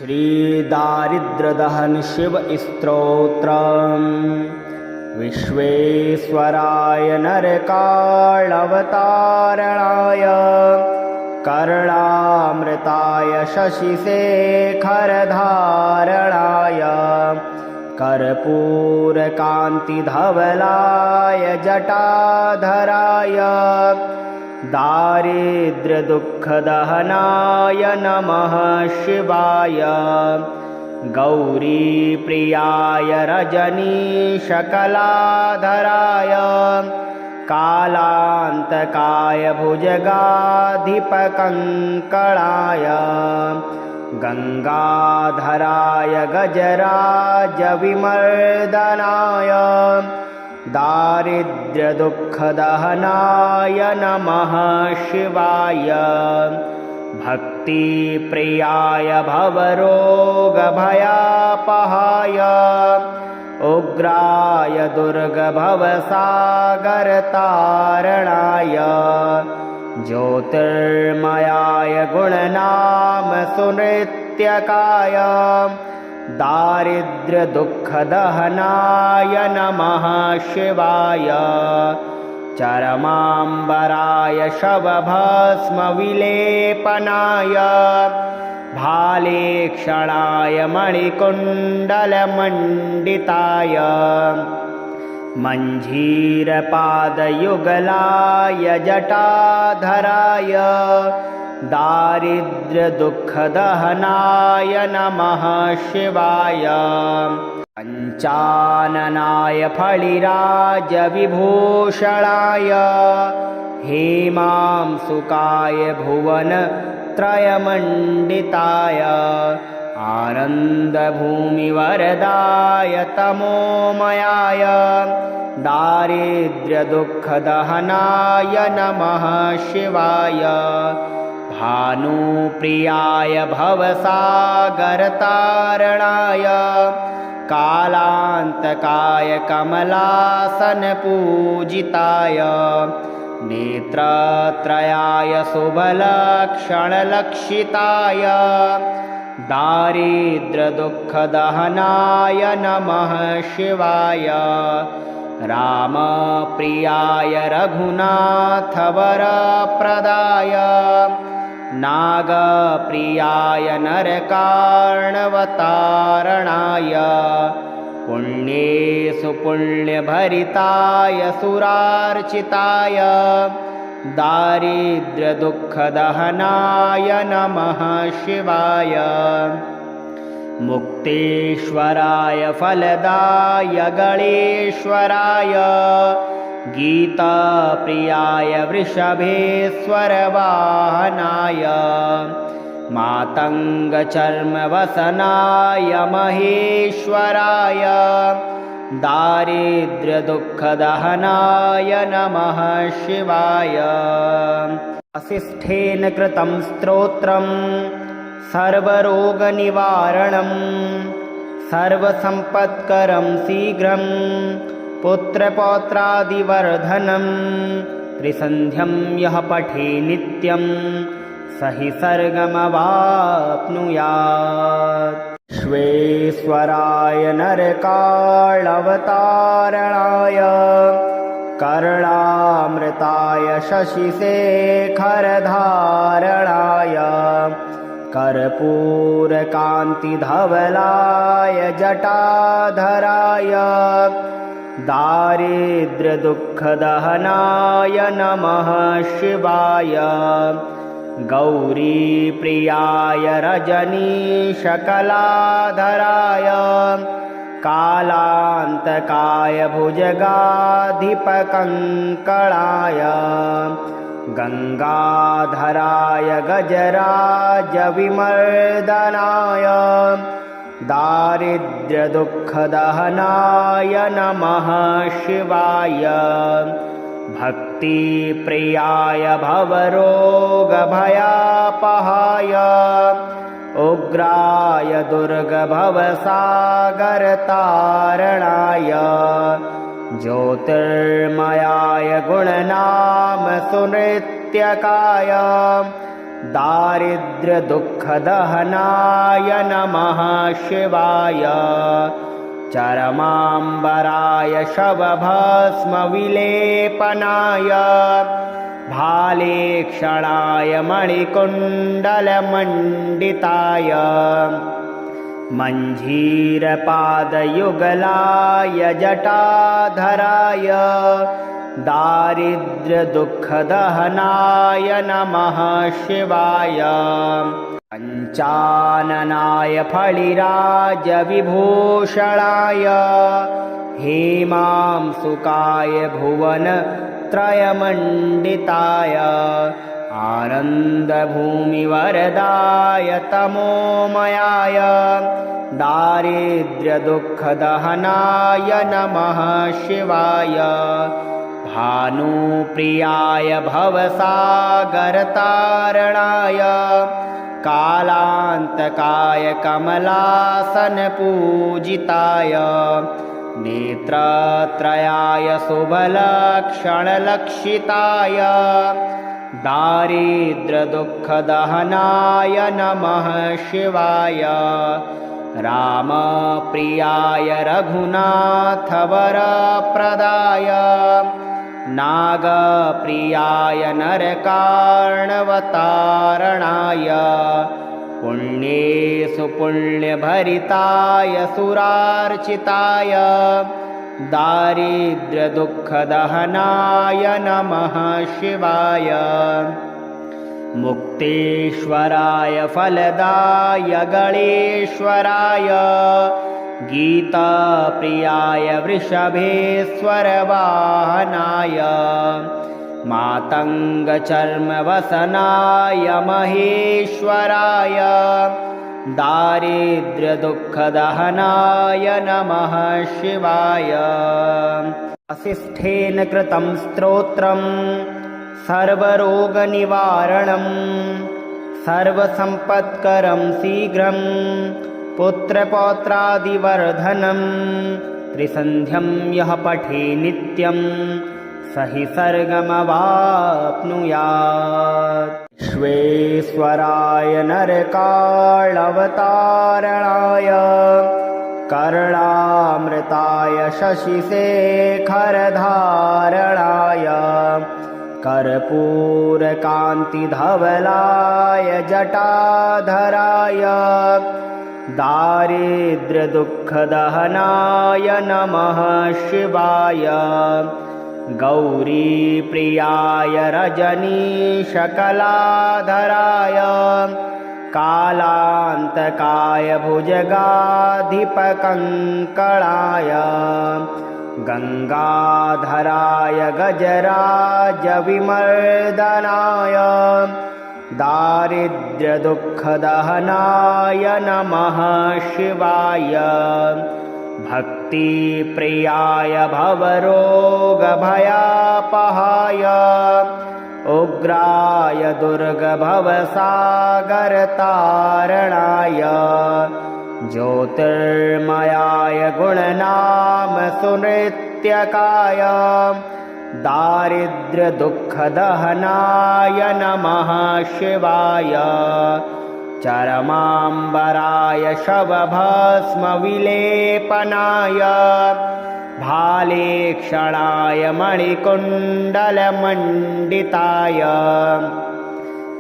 श्रीदारिद्र्यदहन शिव स्तोत्रम्। विश्वेश्वराय नरकाळवतारणाय कर्णामृताय शशिशेखरधारणाय कर्पूरकान्तिधवलाय जटाधराय दारिद्र्यदुःखदहनाय नमः शिवाय। गौरीप्रियाय रजनीशकलाधराय कालान्तकाय भुजगाधिपकङ्कणाय गङ्गाधराय गजराजविमर्दनाय दारिद्र्यदुःखदहनाय नमः शिवाय। भक्तिप्रियाय भवरोगभयापहाय उग्राय दुर्गभवसागरतारणाय ज्योतिर्मयाय गुणनामसुनृत्यकाय दारिद्र्यदुःखदहनाय नमः शिवाय। चरमाम्बराय शवभस्मविलेपनाय भालेक्षणाय मणिकुण्डलमण्डिताय मञ्जीरपादयुगलाय जटाधराय दारिद्र्यदुःखदहनाय नमः शिवाय। पञ्चाननाय फलिराजविभूषणाय हेमांसुकाय भुवनत्रयमण्डिताय आनन्दभूमिवरदाय तमोमयाय दारिद्र्यदुःखदहनाय नमः शिवाय। भानुप्रियाय भवसागरतारणाय कालान्तकाय कमलासनपूजिताय नेत्रत्रयाय शुभलक्षणलक्षिताय दारिद्र्यदुःखदहनाय नमः शिवाय। रामप्रियाय रघुनाथवरप्रदाय नागप्रियाय नरकार्णवतारणाय पुण्येषु पुण्यभरिताय सुरार्चिताय दारिद्र्यदुःखदहनाय नमः शिवाय। मुक्तेश्वराय फलदाय गणेश्वराय गीताप्रियाय वृषभेश्वरवाहनाय मातङ्गचर्मवसनाय महेश्वराय दारिद्र्यदुःखदहनाय नमः शिवाय। वसिष्ठेन कृतं स्तोत्रम् सर्वरोगनिवारणं सर्वसम्पत्करं शीघ्रं पुत्रपौत्रादिवर्धनं त्रिसन्ध्यं यः पठे नित्यं स हि सर्गमवाप्नुयात्। विश्वेश्वराय नरकाळवतारणाय कर्णामृताय शशिशेखरधारणाय कर्पूरकान्तिधवलाय जटाधराय दारिद्र्यदुःखदहनाय नमः शिवाय। गौरीप्रियाय रजनीशकलाधराय कालान्तकाय भुजगाधिपकङ्कणाय गङ्गाधराय गजराजविमर्दनाय दारिद्र्यदुःखदहनाय नमः शिवाय। भक्तिप्रियाय भवरोगभयापहाय उग्राय दुर्गभवसागरतारणाय ज्योतिर्मयाय गुणनामसुनृत्यकाय दारिद्र्यदुःखदहनाय नमः शिवाय चरमाम्बराय शवभस्मविलेपनाय भालेक्षणाय मणिकुण्डलमण्डिताय मञ्जीरपादयुगलाय जटाधराय दारिद्र्यदुःखदहनाय नमः शिवाय पञ्चाननाय फणिराजविभूषणाय हेमांसुकाय भुवनत्रयमण्डिताय आनन्दभूमिवरदाय तमोमयाय दारिद्र्यदुःखदहनाय नमः शिवाय भानुप्रियाय भवसागरतारणाय कालान्तकाय कमलासनपूजिताय नेत्रत्रयाय शुभलक्षणलक्षिताय दारिद्र्यदुःखदहनाय नमः शिवाय रामप्रियाय रघुनाथवरप्रदाय नागप्रियाय नरकार्णवतारणाय पुण्येषु पुण्यभरिताय सुरार्चिताय दारिद्र्यदुःखदहनाय नमः शिवाय मुक्तेश्वराय फलदाय गणेश्वराय गीताप्रियाय वृषभेश्वरवाहनाय मातङ्गचर्मवसनाय महेश्वराय दारिद्र्यदुःखदहनाय नमः शिवाय वसिष्ठेन कृतं स्तोत्रम् सर्वरोगनिवारणं सर्वसम्पत्करं शीघ्रं पुत्रपौत्रादिवर्धनं त्रिसन्ध्यं यः पठे नित्यं स हि सर्गमवाप्नुयात् विश्वेश्वराय नरकाळवतारणाय कर्णामृताय शशिशेखरधारणाय कर्पूरकान्तिधवलाय जटाधराय दारिद्र्यदुःखदहनाय नमः शिवाय गौरीप्रियाय रजनीशकलाधराय कालान्तकाय भुजगाधिपकङ्कणाय गङ्गाधराय गजराजविमर्दनाय दारिद्र्यदुःखदहनाय नमः शिवाय भक्तिप्रियाय भवरोगभयापहाय उग्राय दुर्गभवसागरतारणाय ज्योतिर्मयाय गुणनामसुनृत्यकाय दारिद्र्यदुःखदहनाय नमः शिवाय चरमाम्बराय शवभस्मविलेपनाय भालेक्षणाय मणिकुण्डलमण्डिताय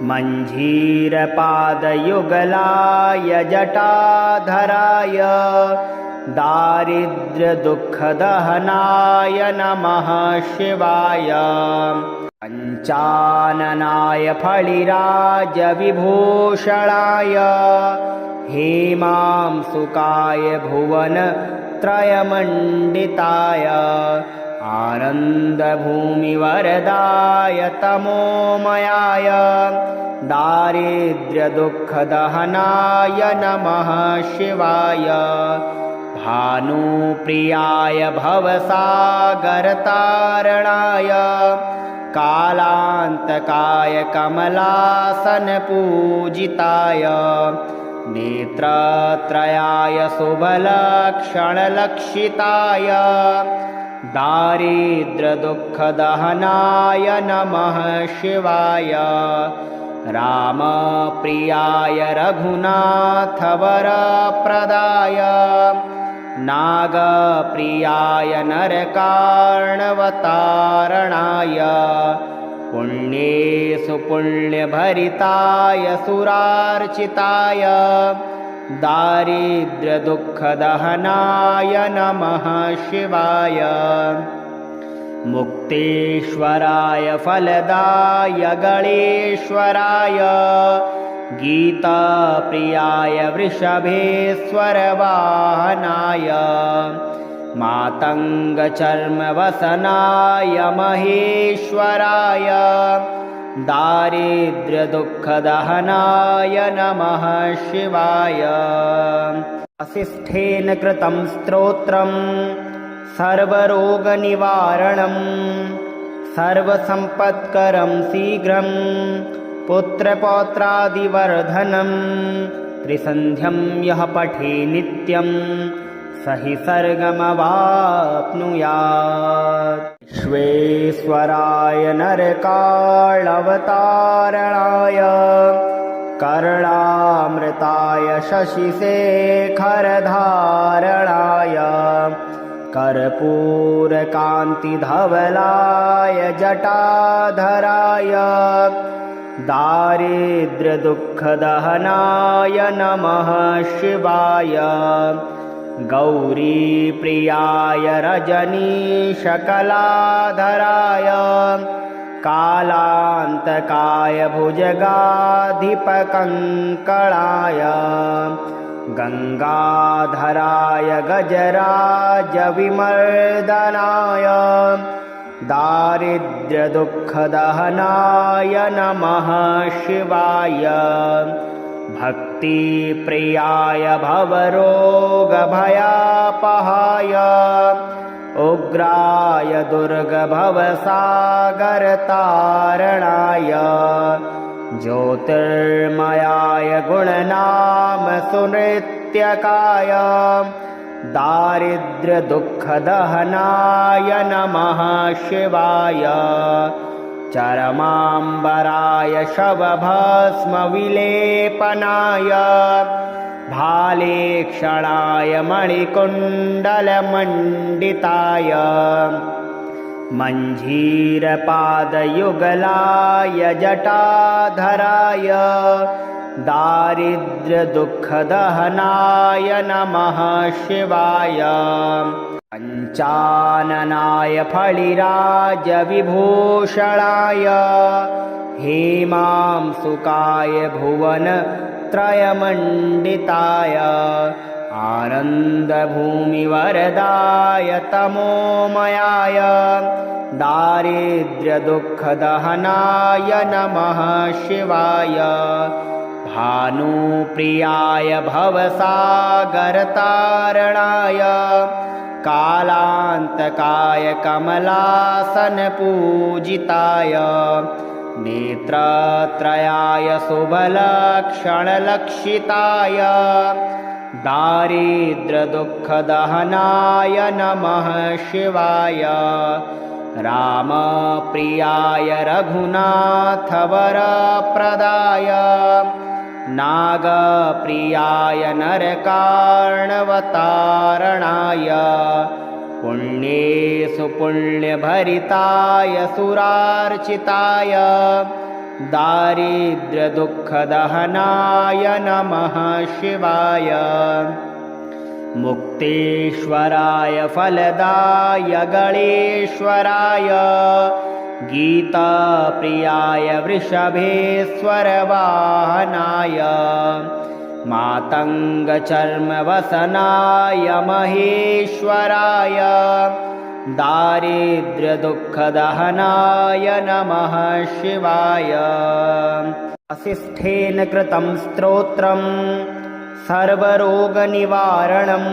मञ्जीरपादयुगलाय जटाधराय दारिद्र्यदुःखदहनाय नमः शिवाय पञ्चाननाय फणिराजविभूषणाय हेमांसुकाय भुवनत्रयमण्डिताय आनन्दभूमिवरदाय तमोमयाय दारिद्र्यदुःखदहनाय नमः शिवाय भानुप्रियाय भवसागरतारणाय कालान्तकाय कमलासनपूजिताय नेत्रत्रयाय शुभलक्षणलक्षिताय दारिद्र्यदुःखदहनाय नमः शिवाय रामप्रियाय रघुनाथवरप्रदाय नागप्रियाय नरकार्णवतारणाय पुण्येषु पुण्यभरिताय सुरार्चिताय दारिद्र्यदुःखदहनाय नमः शिवाय। मुक्तेश्वराय फलदाय गणेश्वराय गीताप्रियाय वृषभेश्वरवाहनाय मातङ्गचर्मवसनाय महेश्वराय दारिद्र्यदुःखदहनाय नमः शिवाय। वसिष्ठेन कृतं स्तोत्रम् सर्वरोगनिवारणं सर्वसम्पत्करं शीघ्रं पुत्रपौत्रादिवर्धनं त्रिसन्ध्यं यः पठे नित्यं स हि स्वर्गमवाप्नुयात्। विश्वेश्वराय नरकाळवतारणाय कर्णामृताय शशिशेखरधारणाय कर्पूरकान्तिधवलाय जटाधराय दारिद्र्यदुःखदहनाय नमः शिवाय। गौरीप्रियाय रजनीशकलाधराय कालान्तकाय भुजगाधिपकङ्कणाय गंगाधराय गजराजविमर्दनाय दारिद्र्यदुःखदहनाय नमः शिवाय। भक्तिप्रियाय भवरोगभयापहाय उग्राय दुर्गभवसागरतारणाय ज्योतिर्मयाय गुणनाम सुनृत्यकाय दारिद्र्यदुःखदहनाय नमः शिवाय। चरमाम्बराय शवभस्मविलेपनाय भालेक्षणाय मणिकुण्डलमण्डिताय मञ्जीरपादयुगलाय जटाधराय दारिद्र्यदुःखदहनाय नमः शिवाय। पञ्चाननाय फणिराजविभूषणाय हेमांसुकाय भुवनत्रयमण्डिताय आनन्दभूमिवरदाय तमोमयाय दारिद्र्यदुःखदहनाय नमः शिवाय। भानुप्रियाय भवसागरतारणाय कालान्तकाय कमलासनपूजिताय नेत्रत्रयाय शुभलक्षणलक्षिताय दारिद्र्यदुःखदहनाय नमः शिवाय। रामप्रियाय रघुनाथवरप्रदाय नागप्रियाय नरकार्णवतारणाय पुण्येषु पुण्यभरिताय सुरार्चिताय दारिद्र्यदुःखदहनाय नमः शिवाय। मुक्तेश्वराय फलदाय गणेश्वराय गीताप्रियाय वृषभेश्वरवाहनाय मातङ्गचर्मवसनाय महेश्वराय दारिद्र्यदुःखदहनाय नमः शिवाय। वसिष्ठेन कृतं स्तोत्रम् सर्वरोगनिवारणं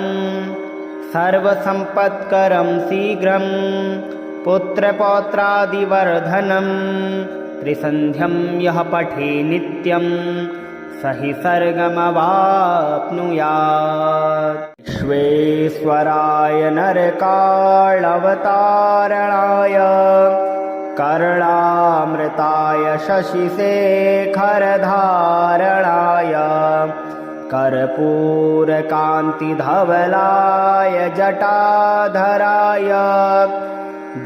सर्वसम्पत्करं शीघ्रं पुत्रपौत्रादिवर्धनं त्रिसन्ध्यं यः पठे नित्यं स हि स्वर्गमवाप्नुयात्। विश्वेश्वराय नरकाळवतारणाय कर्णामृताय शशिशेखरधारणाय कर्पूरकान्तिधवलाय जटाधराय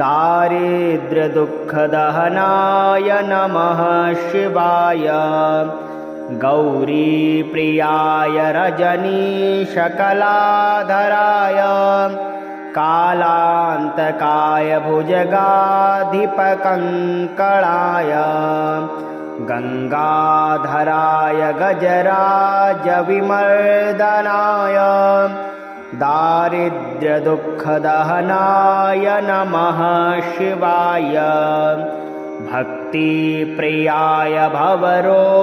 दारिद्र्यदुःखदहनाय नमः शिवाय गौरीप्रियाय रजनीशकलाधराय कालान्तकाय भुजगाधिपकङ्कणाय गङ्गाधराय गजराजविमर्दनाय दारिद्र्यदुःखदहनाय नमः शिवाय भक्तिप्रियाय भवरोगभयापहाय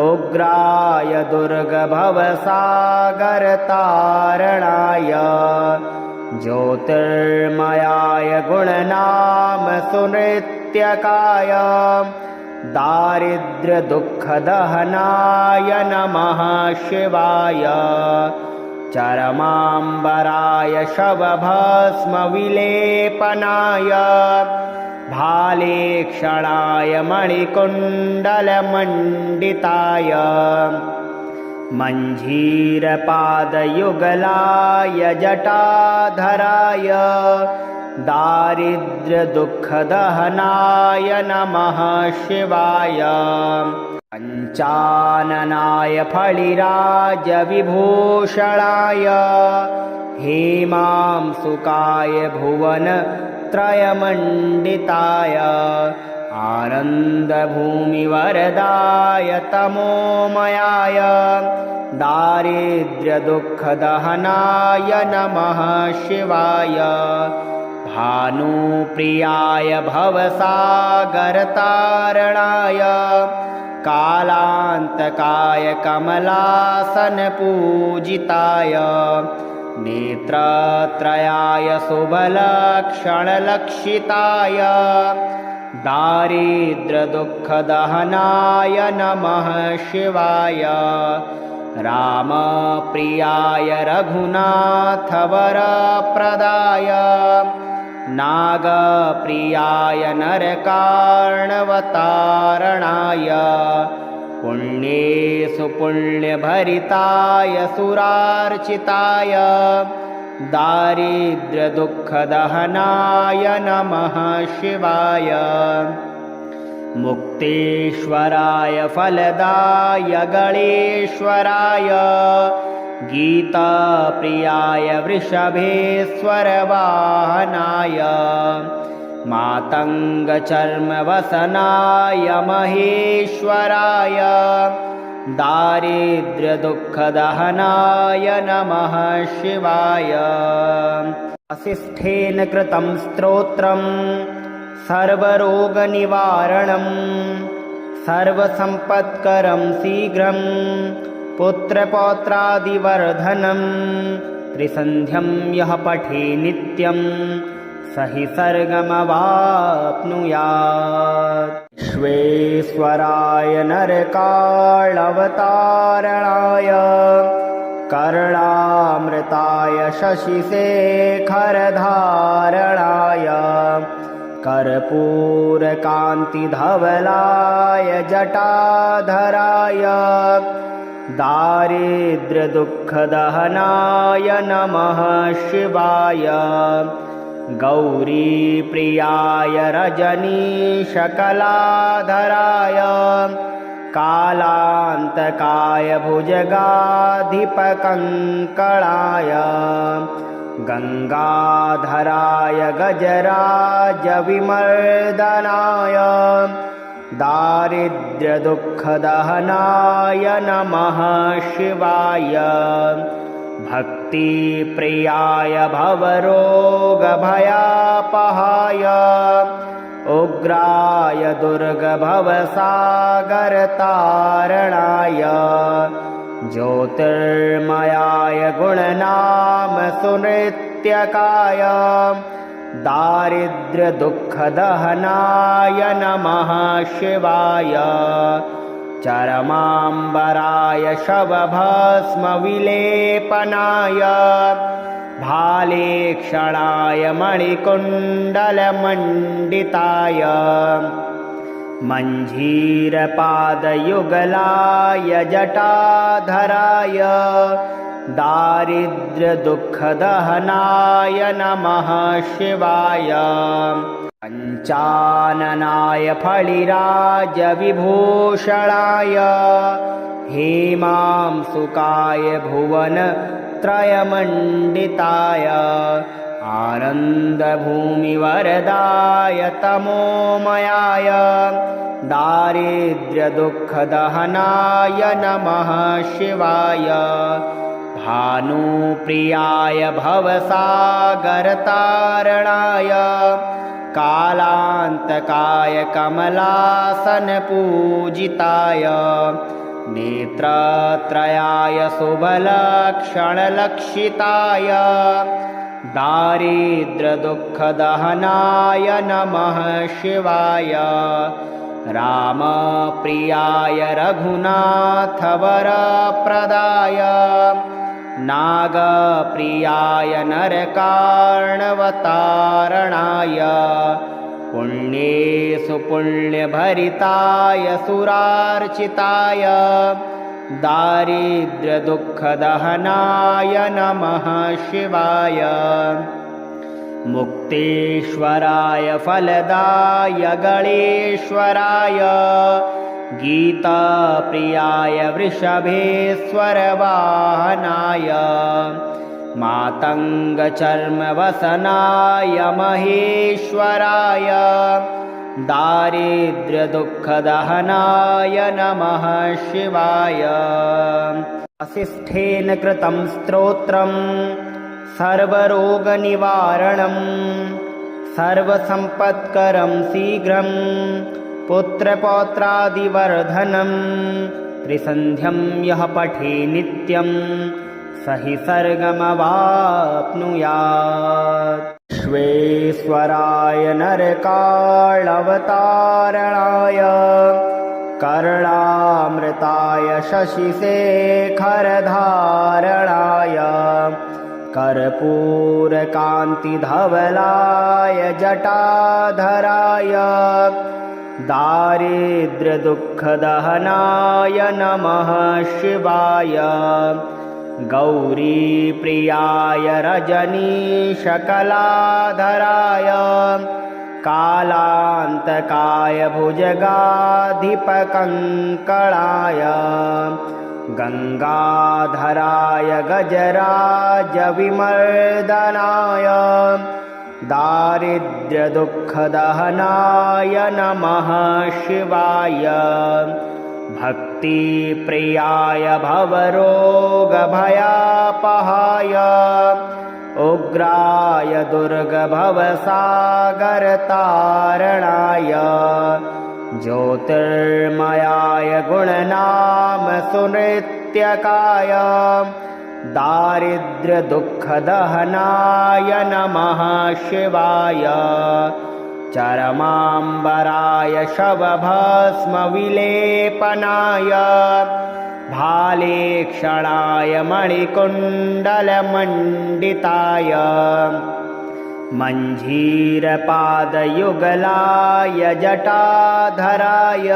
उग्राय दुर्गभवसागरतारणाय ज्योतिर्मयाय गुणनामसुनृत्यकाय दारिद्र्यदुःखदहनाय नमः शिवाय चरमाम्बराय शवभस्मविलेपनाय भालेक्षणाय मणिकुण्डलमण्डिताय मञ्जीरपादयुगलाय जटाधराय दारिद्र्यदुःखदहनाय नमः शिवाय पञ्चाननाय फणिराजविभूषणाय हेमांसुकाय भुवनत्रयमण्डिताय आनन्दभूमिवरदाय तमोमयाय दारिद्र्यदुःखदहनाय नमः शिवाय भानुप्रियाय भवसागरतारणाय कालान्तकाय कमलासनपूजिताय नेत्रत्रयाय शुभलक्षणलक्षिताय दारिद्र्यदुःखदहनाय नमः शिवाय रामप्रियाय रघुनाथवरप्रदाय नागप्रियाय नरकार्णवतारणाय पुण्येषु पुण्यभरिताय सुरार्चिताय दारिद्र्यदुःखदहनाय नमः शिवाय मुक्तेश्वराय फलदाय गणेश्वराय गीताप्रियाय वृषभेश्वरवाहनाय मातङ्गचर्मवसनाय महेश्वराय दारिद्र्यदुःखदहनाय नमः शिवाय वसिष्ठेन कृतं स्तोत्रम् सर्वरोगनिवारणं सर्वसम्पत्करं शीघ्रं पुत्रपौत्रादिवर्धनं त्रिसन्ध्यं यः पठे नित्यं स हि सर्गमवाप्नुयात्। विश्वेश्वराय नरकाळवतारणाय कर्णामृताय शशिशेखरधारणाय कर्पूरकान्तिधवलाय जटाधराय दारिद्र्यदुःखदहनाय नमः शिवाय गौरीप्रियाय रजनीशकलाधराय कालान्तकाय भुजगाधिपकङ्कणाय गङ्गाधराय गजराजविमर्दनाय दारिद्र्यदुःखदहनाय नमः शिवाय भक्तिप्रियाय भवरोगभयापहाय उग्राय दुर्गभवसागरतारणाय ज्योतिर्मयाय गुणनामसुनृत्यकाय दारिद्र्यदुःखदहनाय नमः शिवाय चरमाम्बराय शवभस्मविलेपनाय भालेक्षणाय मणिकुण्डलमण्डिताय मञ्जीरपादयुगलाय जटाधराय दारिद्र्यदुःखदहनाय नमः शिवाय पञ्चाननाय फणिराजविभूषणाय हेमांसुकाय भुवनत्रयमण्डिताय आनन्दभूमिवरदाय तमोमयाय दारिद्र्यदुःखदहनाय नमः शिवाय भानुप्रियाय भवसागरतारणाय कालान्तकाय कमलासनपूजिताय नेत्रत्रयाय शुभलक्षणलक्षिताय दारिद्र्यदुःखदहनाय नमः शिवाय रामप्रियाय रघुनाथवरप्रदाय नागप्रियाय नरकार्णवतारणाय पुण्येषु पुण्यभरिताय सुरार्चिताय दारिद्र्यदुःखदहनाय नमः शिवाय मुक्तेश्वराय फलदाय गणेश्वराय गीताप्रियाय वृषभेश्वरवाहनाय मातङ्गचर्मवसनाय महेश्वराय दारिद्र्यदुःखदहनाय नमः शिवाय वसिष्ठेन कृतं स्तोत्रम् सर्वरोगनिवारणं सर्वसम्पत्करं शीघ्रं पुत्रपौत्रादिवर्धनं त्रिसन्ध्यं यः पठे नित्यं स हि सर्गमवाप्नुयात् विश्वेश्वराय नरकाळवतारणाय कर्णामृताय शशिशेखरधारणाय कर्पूरकान्तिधवलाय जटाधराय दारिद्र्यदुःखदहनाय नमः शिवाय गौरीप्रियाय रजनीशकलाधराय कालान्तकाय भुजगाधिपकङ्कणाय गङ्गाधराय गजराजविमर्दनाय दारिद्र्यदुःखदहनाय नमः शिवाय भक्तिप्रियाय भवरोगभयापहाय उग्राय दुर्गभवसागरतारणाय ज्योतिर्मयाय गुणनामसुनृत्यकाय दारिद्र्यदुःखदहनाय नमः शिवाय चरमाम्बराय शवभस्मविलेपनाय भालेक्षणाय मणिकुण्डलमण्डिताय मञ्जीरपादयुगलाय जटाधराय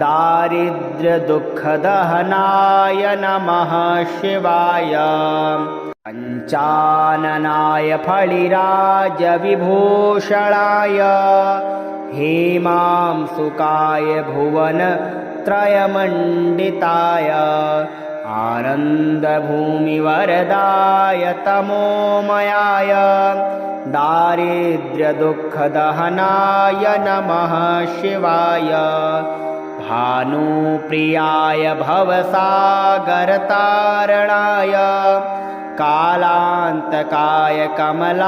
दारिद्र्यदुःखदहनाय नमः शिवाय पञ्चाननाय फणिराजविभूषणाय हेमांसुकाय भुवनत्रयमण्डिताय आनन्दभूमिवरदाय तमोमयाय दारिद्र्यदुःखदहनाय नमः शिवाय भानुप्रियाय भवसागरतारणाय कालान्तकाय कमलासनपूजिताय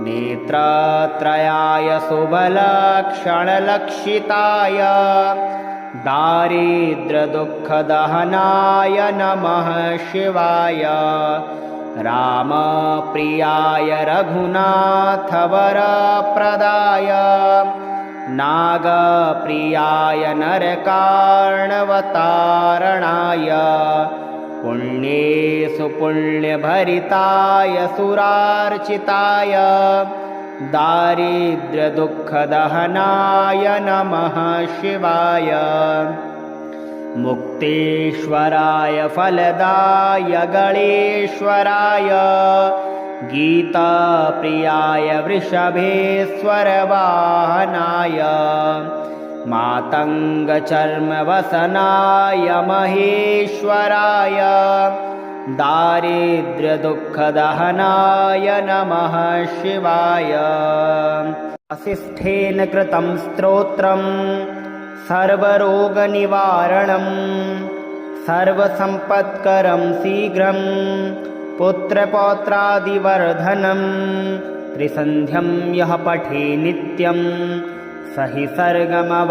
नेत्रत्रयाय शुभलक्षणलक्षिताय दारिद्र्यदुःखदहनाय नमः शिवाय रामप्रियाय रघुनाथवरप्रदाय नागप्रियाय नरकार्णवतारणाय पुण्येषु पुण्यभरिताय सुरार्चिताय दारिद्र्यदुःखदहनाय नमः शिवाय। मुक्तेश्वराय फलदाय गणेश्वराय गीताप्रियाय वृषभेश्वरवाहनाय मातङ्गचर्मवसनाय महेश्वराय दारिद्र्यदुःखदहनाय नमः शिवाय। वसिष्ठेन कृतं स्तोत्रम् सर्वरोगनिवारणं सर्वसम्पत्करं शीघ्रं पुत्रपौत्रादिवर्धनं त्रिसन्ध्यं यः पठे नित्यं स हि स्वर्गमवाप्नुयात्।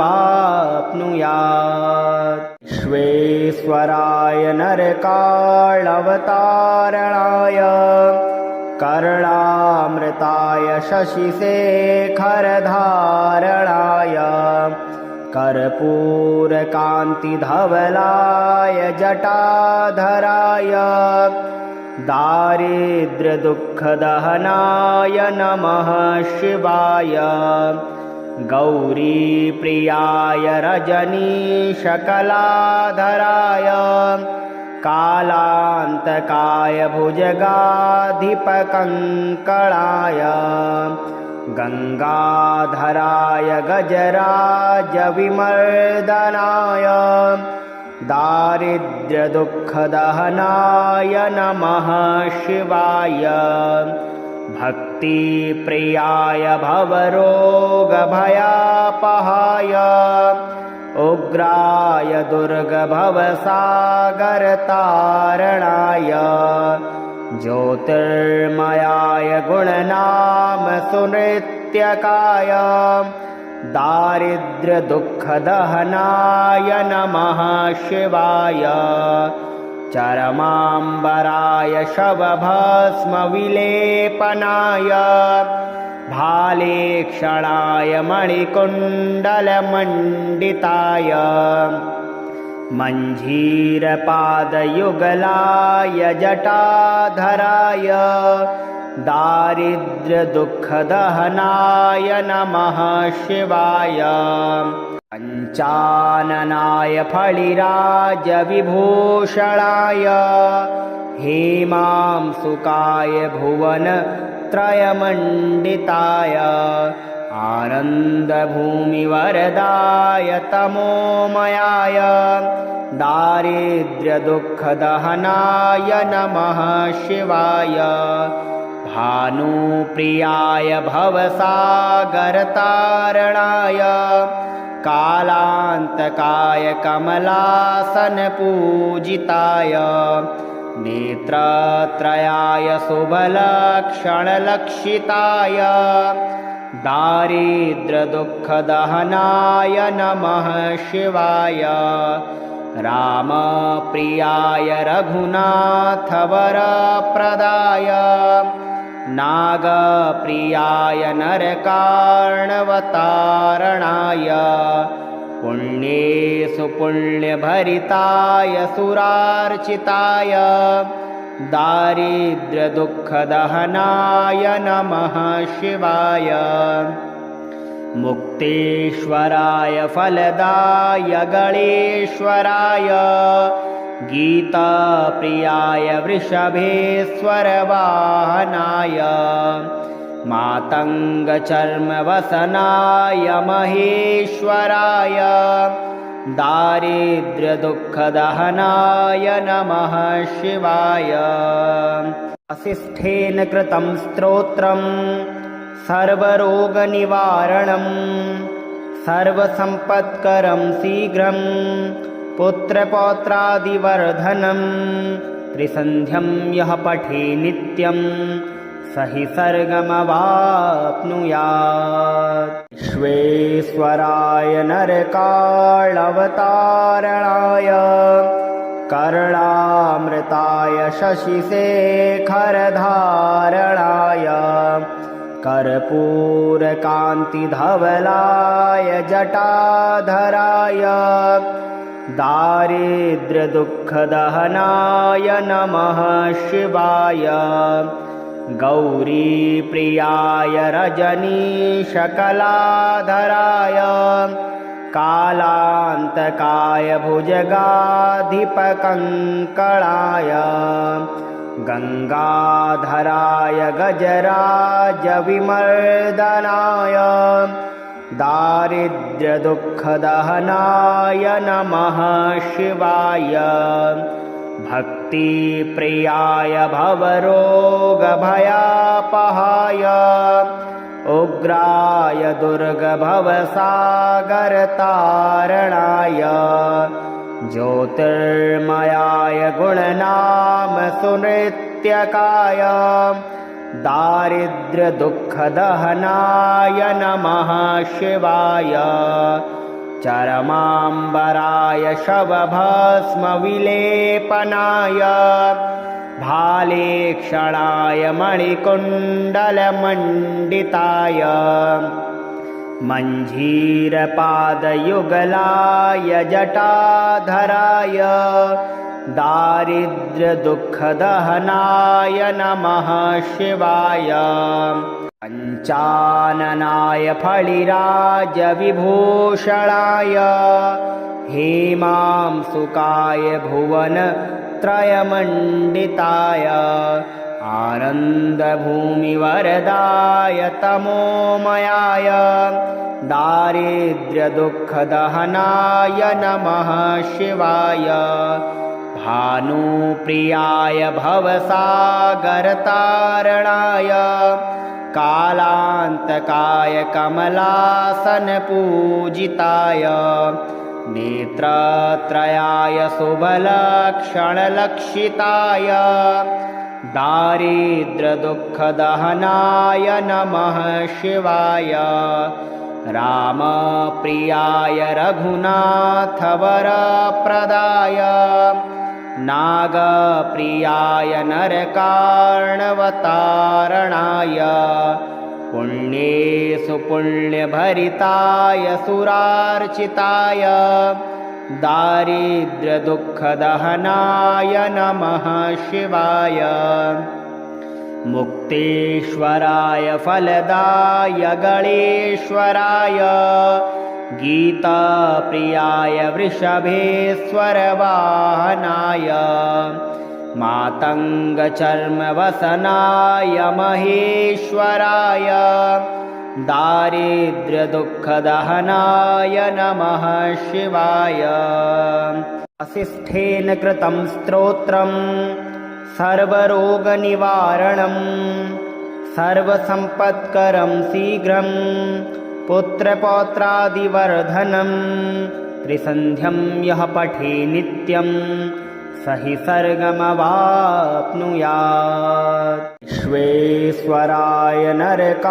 विश्वेश्वराय नरकाळवतारणाय कर्णामृताय शशिशेखरधारणाय कर्पूरकान्तिधवलाय जटाधराय दारिद्र्यदुःखदहनाय नमः शिवाय। गौरीप्रियाय रजनीशकलाधराय कालान्तकाय भुजगाधिपकङ्कणाय गङ्गाधराय गजराजविमर्दनाय दारिद्र्यदुःखदहनाय नमः शिवाय। भक्तिप्रियाय भवरोगभयापहाय उग्राय दुर्गभवसागरतारणाय ज्योतिर्मयाय गुणनाम सुनृत्यकाय दारिद्र्यदुःखदहनाय नमः शिवाय। चरमाम्बराय शवभस्मविलेपनाय भालेक्षणाय मणिकुण्डलमण्डिताय मञ्जीरपादयुगलाय जटाधराय दारिद्र्यदुःखदहनाय नमः शिवाय। पञ्चाननाय फणिराजविभूषणाय हेमांसुकाय भुवनत्रयमण्डिताय आनन्दभूमिवरदाय तमोमयाय दारिद्र्यदुःखदहनाय नमः शिवाय। भानुप्रियाय भवसागरतारणाय कालान्तकाय कमलासनपूजिताय नेत्रत्रयाय शुभलक्षणलक्षिताय दारिद्र्यदुःखदहनाय नमः शिवाय। रामप्रियाय रघुनाथवरप्रदाय नागप्रियाय नरकार्णवतारणाय पुण्येषु पुण्यभरिताय सुरार्चिताय दारिद्र्यदुःखदहनाय नमः शिवाय। मुक्तेश्वराय फलदाय गणेश्वराय गीताप्रियाय वृषभेश्वरवाहनाय मातङ्गचर्मवसनाय महेश्वराय दारिद्र्यदुःखदहनाय नमः शिवाय। वसिष्ठेन कृतं स्तोत्रम् सर्वरोगनिवारणं सर्वसम्पत्करं शीघ्रं पुत्रपौत्रादिवर्धनं त्रिसन्ध्यं यः पठे नित्यं स हि स्वर्गमवाप्नुयात्। विश्वेश्वराय नरकाळवतारणाय कर्णामृताय शशिशेखरधारणाय कर्पूरकान्तिधवलाय जटाधराय दारिद्र्यदुःखदहनाय नमः शिवाय गौरीप्रियाय रजनीशकलाधराय कालान्तकाय भुजगाधिपकङ्कणाय गङ्गाधराय गजराजविमर्दनाय दारिद्र्यदुःखदहनाय नमः शिवाय भक्तिप्रियाय भवरोगभयापहाय उग्राय दुर्गभवसागरतारणाय ज्योतिर्मयाय गुणनाम सुनृत्यकाय दारिद्र्यदुःखदहनाय नमः शिवाय चरमाम्बराय शवभस्मविलेपनाय भालेक्षणाय मणिकुण्डलमण्डिताय मञ्जीरपादयुगलाय जटाधराय दारिद्र्यदुःखदहनाय नमः शिवाय पञ्चाननाय फणिराजविभूषणाय हेमांसुकाय भुवनत्रयमण्डिताय आनन्दभूमिवरदाय तमोमयाय दारिद्र्यदुःखदहनाय नमः शिवाय भानुप्रियाय भवसागरतारणाय कालान्तकाय कमलासनपूजिताय नेत्रत्रयाय शुभलक्षणलक्षिताय दारिद्र्यदुःखदहनाय नमः शिवाय रामप्रियाय रघुनाथवरप्रदाय नागप्रियाय नरकार्णवतारणाय पुण्येषु पुण्यभरिताय सुरार्चिताय दारिद्र्यदुःखदहनाय नमः शिवाय मुक्तेश्वराय फलदाय गणेश्वराय गीताप्रियाय वृषभेश्वरवाहनाय मातङ्गचर्मवसनाय महेश्वराय दारिद्र्यदुःखदहनाय नमः शिवाय वसिष्ठेन कृतं स्तोत्रम् सर्वरोगनिवारणं सर्वसम्पत्करं शीघ्रं पुत्रपौत्रादिवर्धनं त्रिसन्ध्यं यः पठे नित्यं स हि सर्गमवाप्नुयात्। विश्वेश्वराय नरकाळवतारणाय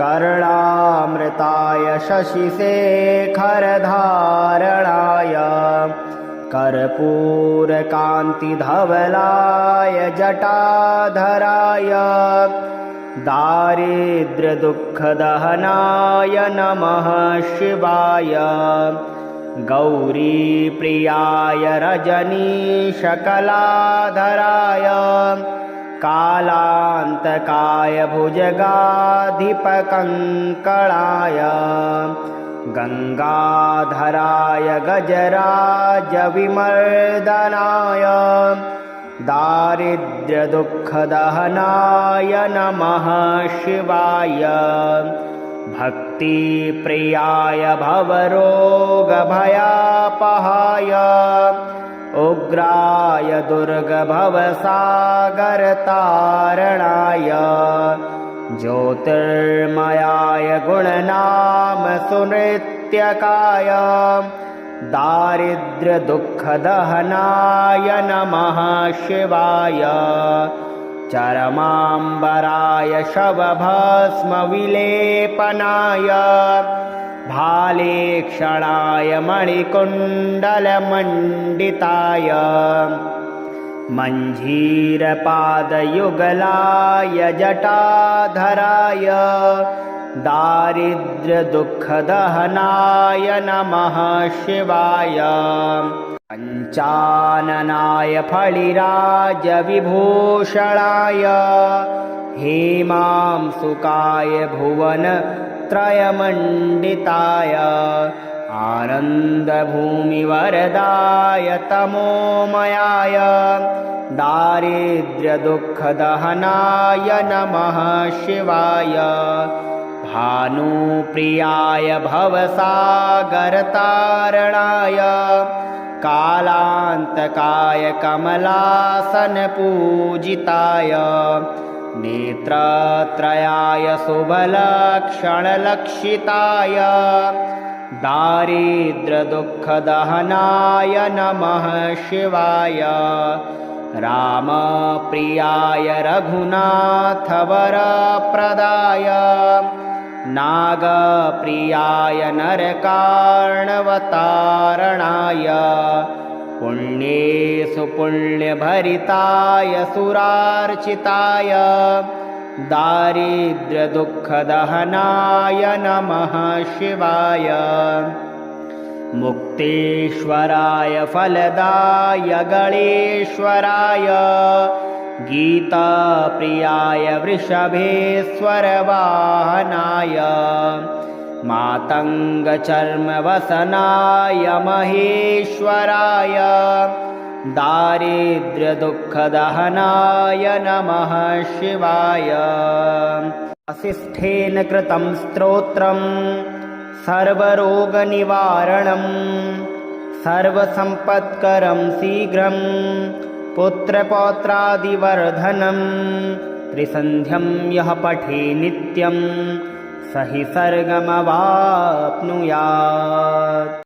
कर्णामृताय शशिशेखरधारणाय कर्पूरकान्तिधवलाय जटाधराय दारिद्र्यदुःखदहनाय नमः शिवाय गौरीप्रियाय रजनीशकलाधराय कालान्तकाय भुजगाधिपकङ्कणाय गङ्गाधराय गजराजविमर्दनाय दारिद्र्यदुःखदहनाय नमः शिवाय भक्तिप्रियाय भवरोगभयापहाय उग्राय दुर्गभवसागरतारणाय ज्योतिर्मयाय गुणनाम सुनृत्यकाय दारिद्र्यदुःखदहनाय नमः शिवाय चरमाम्बराय शवभस्मविलेपनाय भालेक्षणाय मणिकुण्डलमण्डिताय मञ्जीरपादयुगलाय जटाधराय दारिद्र्यदुःखदहनाय नमः शिवाय पञ्चाननाय फलिराजविभूषणाय हेमांसुकाय भुवनत्रयमण्डिताय आनन्दभूमिवरदाय तमोमयाय दारिद्र्यदुःखदहनाय नमः शिवाय भानुप्रियाय भवसागरतारणाय कालान्तकाय कमलासनपूजिताय नेत्रत्रयाय शुभलक्षणलक्षिताय दारिद्र्यदुःखदहनाय नमः शिवाय रामप्रियाय रघुनाथवरप्रदाय नागप्रियाय नरकार्णवतारणाय पुण्येषु पुण्यभरिताय सुरार्चिताय दारिद्र्यदुःखदहनाय नमः शिवाय मुक्तेश्वराय फलदाय गणेश्वराय गीताप्रियाय वृषभेश्वरवाहनाय मातङ्गचर्मवसनाय महेश्वराय दारिद्र्यदुःखदहनाय नमः शिवाय वसिष्ठेन कृतं स्तोत्रम् सर्वरोगनिवारणं सर्वसम्पत्करं शीघ्रं पुत्रपौत्रादिवर्धनं त्रिसन्ध्यं यः पठे नित्यं स हि स्वर्गमवाप्नुयात्।